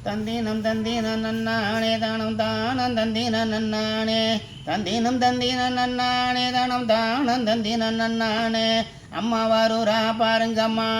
தந்தீனம் தந்தீன நன்னானே தானம் தானம் தந்தீன நன்னானே தந்தீனம் தந்தீன நன்னானே தானம் தானம் தந்தீன நன்னானே அம்மா வருரா பாருங்கம்மா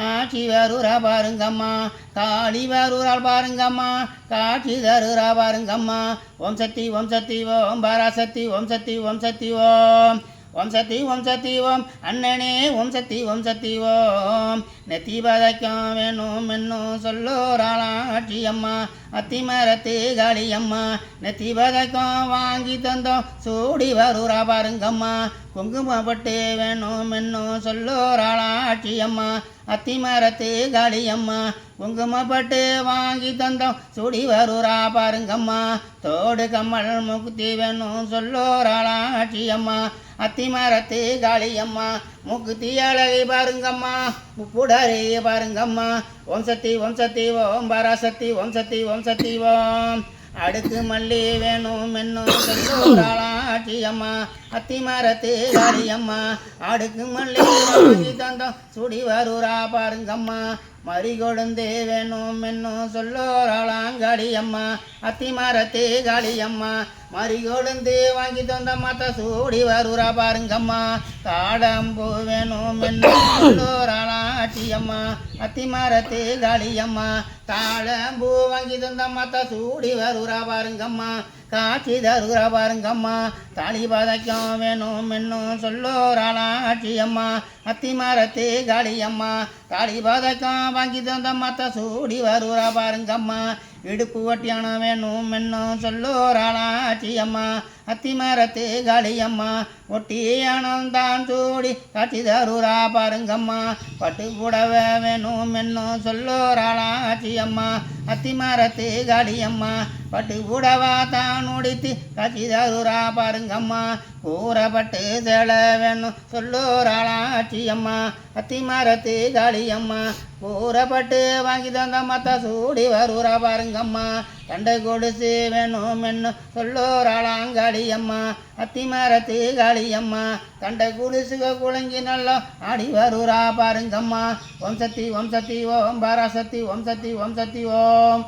ஆட்சி வருரா பாருங்கம்மா காளி வருரால் பாருங்கம்மா காட்சி தருரா பாருங்கம்மா ஓம் சக்தி ஓம் சக்தி ஓம் பராசக்தி ஓம் சக்தி ஓம் சக்தி ஓம் ஓம் சக்தி ஓம் சக்தி ஓம் அண்ணனே ஓம் சக்தி ஓம் சக்தி ஓம் நெத்தி பதைக்கம் வேணும் என்னும் சொல்லோராளாட்சி அம்மா அத்திமரத்து காளியம்மா நெத்தி பதைக்கம் வாங்கி தந்தோம் சூடி வருரா பாருங்கம்மா குங்குமப்பட்டு வேணும் என்னும் சொல்லோராளாட்சி அம்மா அத்திமரத்து காளியம்மா குங்குமப்பட்டு வாங்கி தந்தோம் சூடி வருரா பாருங்கம்மா தோடு கம்மல் முக்குத்தி வேணும் சொல்லோராளாட்சி அம்மா அத்திமரத்து காளியம்மா முக்குத்தி அழகை பாருங்கம்மா முப்புடரை பாருங்கம்மா ஓம் சக்தி ஓம் சக்தி ஓம் பராசக்தி ஓம் சக்தி ஓம் சக்தி ஓம் அடுக்கு மல்லி வேணும் என்னும் சொல்லோராளாட்சி அம்மா அத்திமரத்து காளியம்மா அடுக்கு மல்லி வாங்கி தந்தோம் சுடி வருரா பாருங்கம்மா மறி கொழுந்து வேணும் என்னும் சொல்லோராளாங்காளியம்மா அத்திமரத்து காளியம்மா மறி கொழுந்து வாங்கி தந்த மத்த சூடி வருரா பாருங்கம்மா தாழம்பூ வேணும் என்னும் சொல்லோராளாட்சி அம்மா அத்திமரத்து காளியம்மா தாழம்பூ வாங்கி தந்த மத்த சூடி வருரா பாருங்கம்மா காட்சி தருரா பாருங்கம்மா தாலி பதைக்கம் வேணும் என்னும் சொல்லோராளாட்சி அம்மா அத்திமரத்து காளியம்மா தாலி பதைக்கம் வாங்கி தந்த மத்த சூடி வருரா பாருங்கம்மா இடுப்பு வட்டியான வேணும் என்னும் சொல்லோராளாட்சி அம்மா அத்திமரத்து காளியம்மா ஒட்டியானம் தான் சூடி காட்சி தருரா பாருங்கம்மா பட்டு புடவை வேணும் என்னும் சொல்லோராளாட்சி அம்மா அத்திமரத்து காளியம்மா பட்டு புடவா தான் உடித்து காட்சி தருரா பாருங்கம்மா கூறப்பட்டு சேல வேணும் சொல்லோராளாட்சி அம்மா அத்திமரத்து காளியம்மா கூறப்பட்டு வாங்கி தந்த மத்த சூடி வருரா பாருங்கம்மா தண்டை கொடுசு வேணும் என்னும் சொல்லோராளாங்காளியம்மா அத்திமரத்து காளியம்மா தண்டை குடிசுக குழங்கி நல்லா ஆடி வருரா பாருங்கம்மா ஓம் சக்தி ஓம் சக்தி ஓம் பராசக்தி ஓம் சக்தி ஓம் சக்தி ஓம்